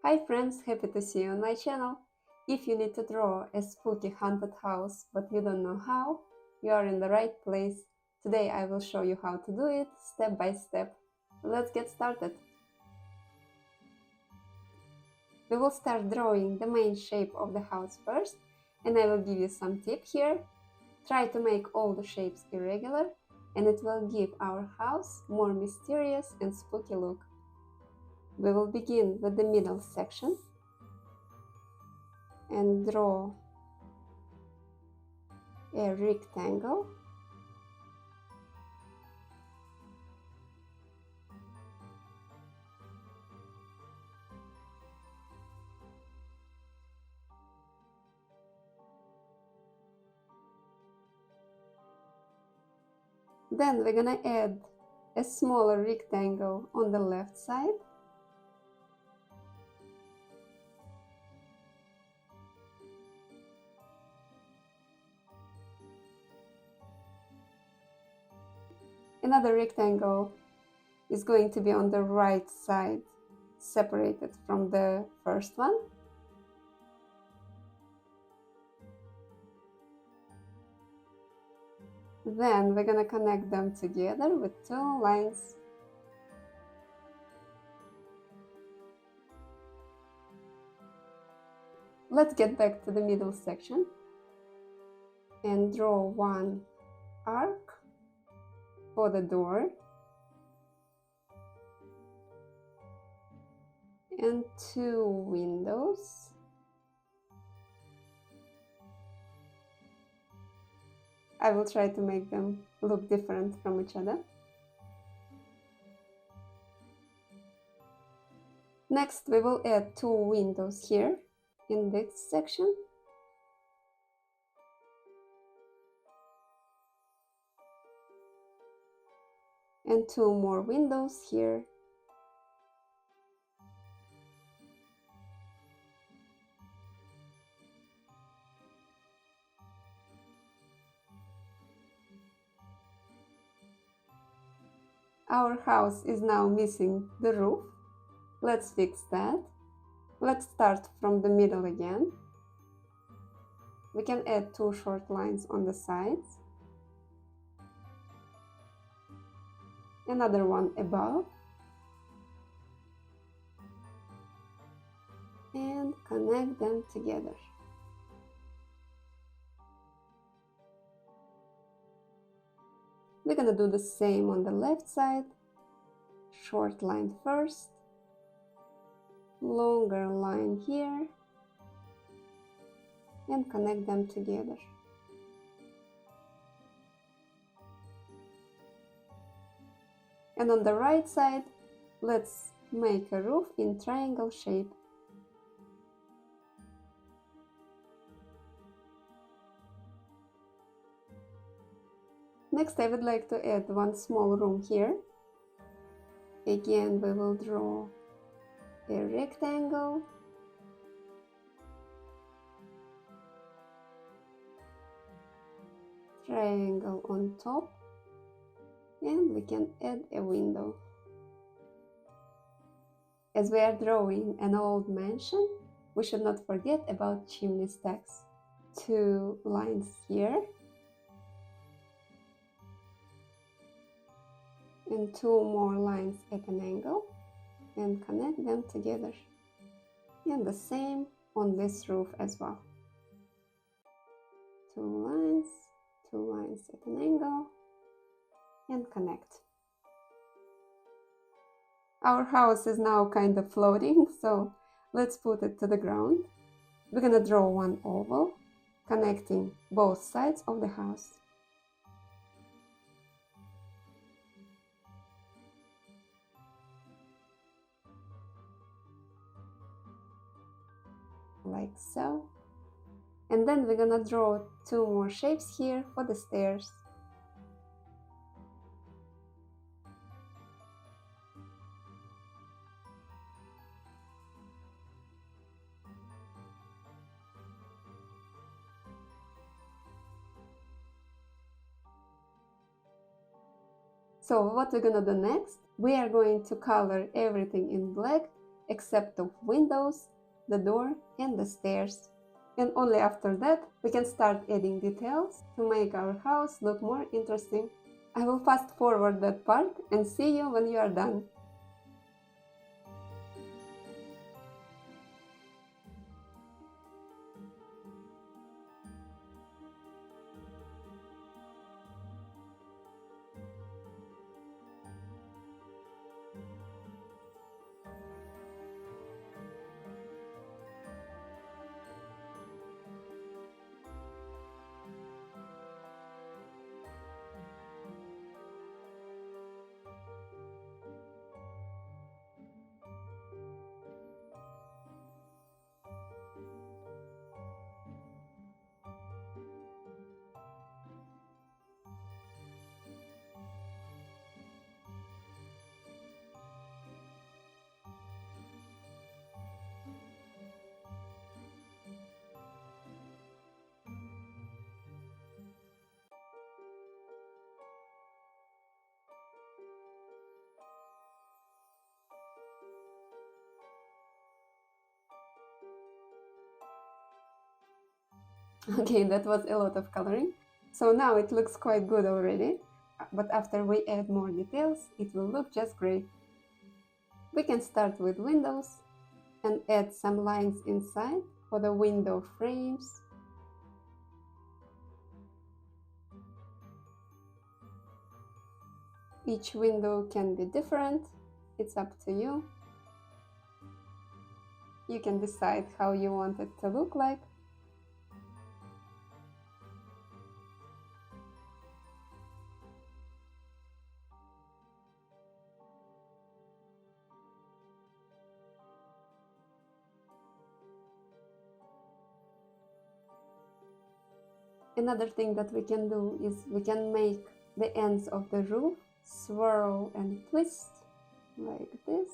Hi friends, happy to see you on my channel. If you need to draw a spooky haunted house but you don't know how, you are in the right place. Today I will show you how to do it step by step. Let's get started. We will start drawing the main shape of the house first, and I will give you some tip here. Try to make all the shapes irregular, and it will give our house more mysterious and spooky look. We will begin with the middle section and draw a rectangle. Then we're gonna add a smaller rectangle on the left side. Another rectangle is going to be on the right side, separated from the first one. Then we're gonna connect them together with two lines. Let's get back to the middle section and draw one arc for the door and two windows. I will try to make them look different from each other. Next, we will add two windows here in this section. And two more windows here. Our house is now missing the roof. Let's fix that. Let's start from the middle again. We can add two short lines on the sides. Another one above. And connect them together. We're gonna do the same on the left side. Short line first. Longer line here. And connect them together. And on the right side, let's make a roof in triangle shape. Next, I would like to add one small room here. Again, we will draw a rectangle. Triangle on top. And we can add a window. As we are drawing an old mansion, we should not forget about chimney stacks. Two lines here. And two more lines at an angle. And connect them together. And the same on this roof as well. Two lines at an angle. And connect. Our house is now kind of floating, so let's put it to the ground. We're gonna draw one oval, connecting both sides of the house. Like so. And then we're gonna draw two more shapes here for the stairs. So what we're gonna do next? We are going to color everything in black except of windows, the door and the stairs. And only after that we can start adding details to make our house look more interesting. I will fast forward that part and see you when you are done. Okay, that was a lot of coloring. So now it looks quite good already, but after we add more details, it will look just great. We can start with windows and add some lines inside for the window frames. Each window can be different, it's up to you. You can decide how you want it to look like. Another thing that we can do is we can make the ends of the roof swirl and twist like this.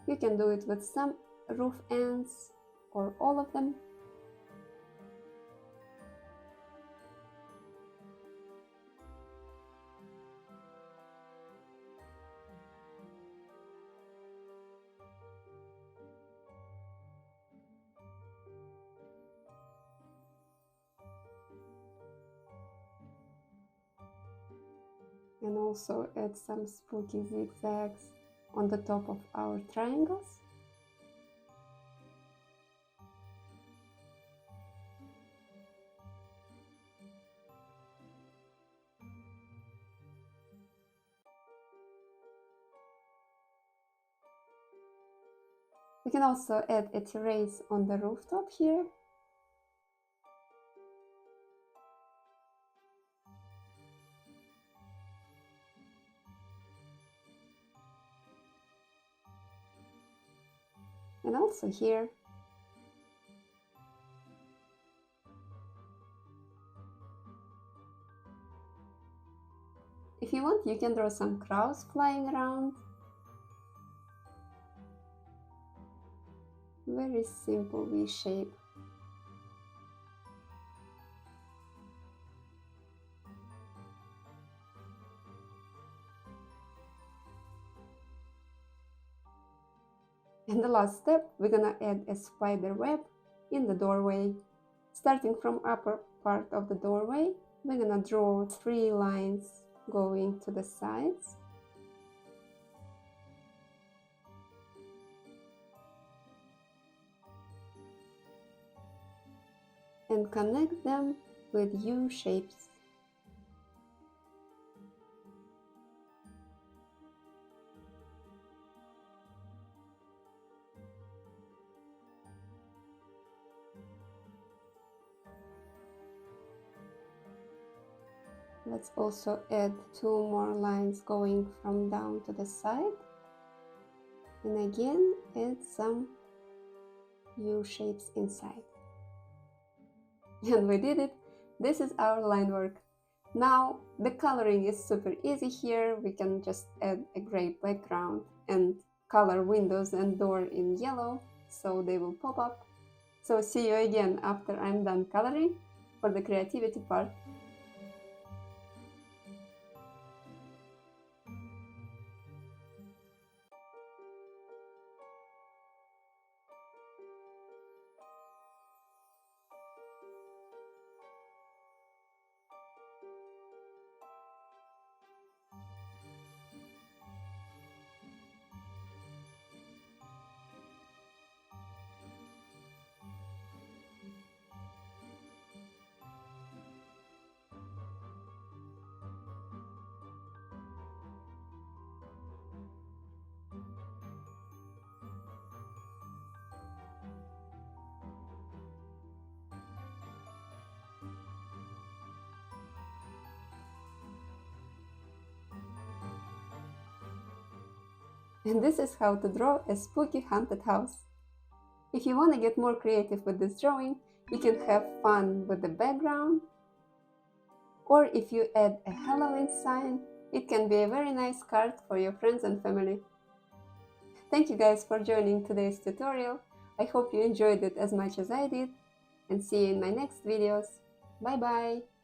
You can do it with some roof ends or all of them. And also add some spooky zigzags on the top of our triangles. We can also add a terrace on the rooftop here. And also here. If you want, you can draw some crows flying around. Very simple V shape. And the last step, we're gonna add a spider web in the doorway. Starting from upper part of the doorway, we're gonna draw 3 lines going to the sides. And connect them with U shapes. Let's also add 2 more lines going from down to the side. And again, add some U shapes inside. And we did it! This is our line work. Now, the coloring is super easy here. We can just add a gray background and color windows and door in yellow. so they will pop up. So see you again after I'm done coloring for the creativity part. And this is how to draw a spooky haunted house. If you want to get more creative with this drawing, you can have fun with the background, or if you add a Halloween sign, it can be a very nice card for your friends and family. Thank you guys for joining today's tutorial. I hope you enjoyed it as much as I did, and see you in my next videos. Bye bye!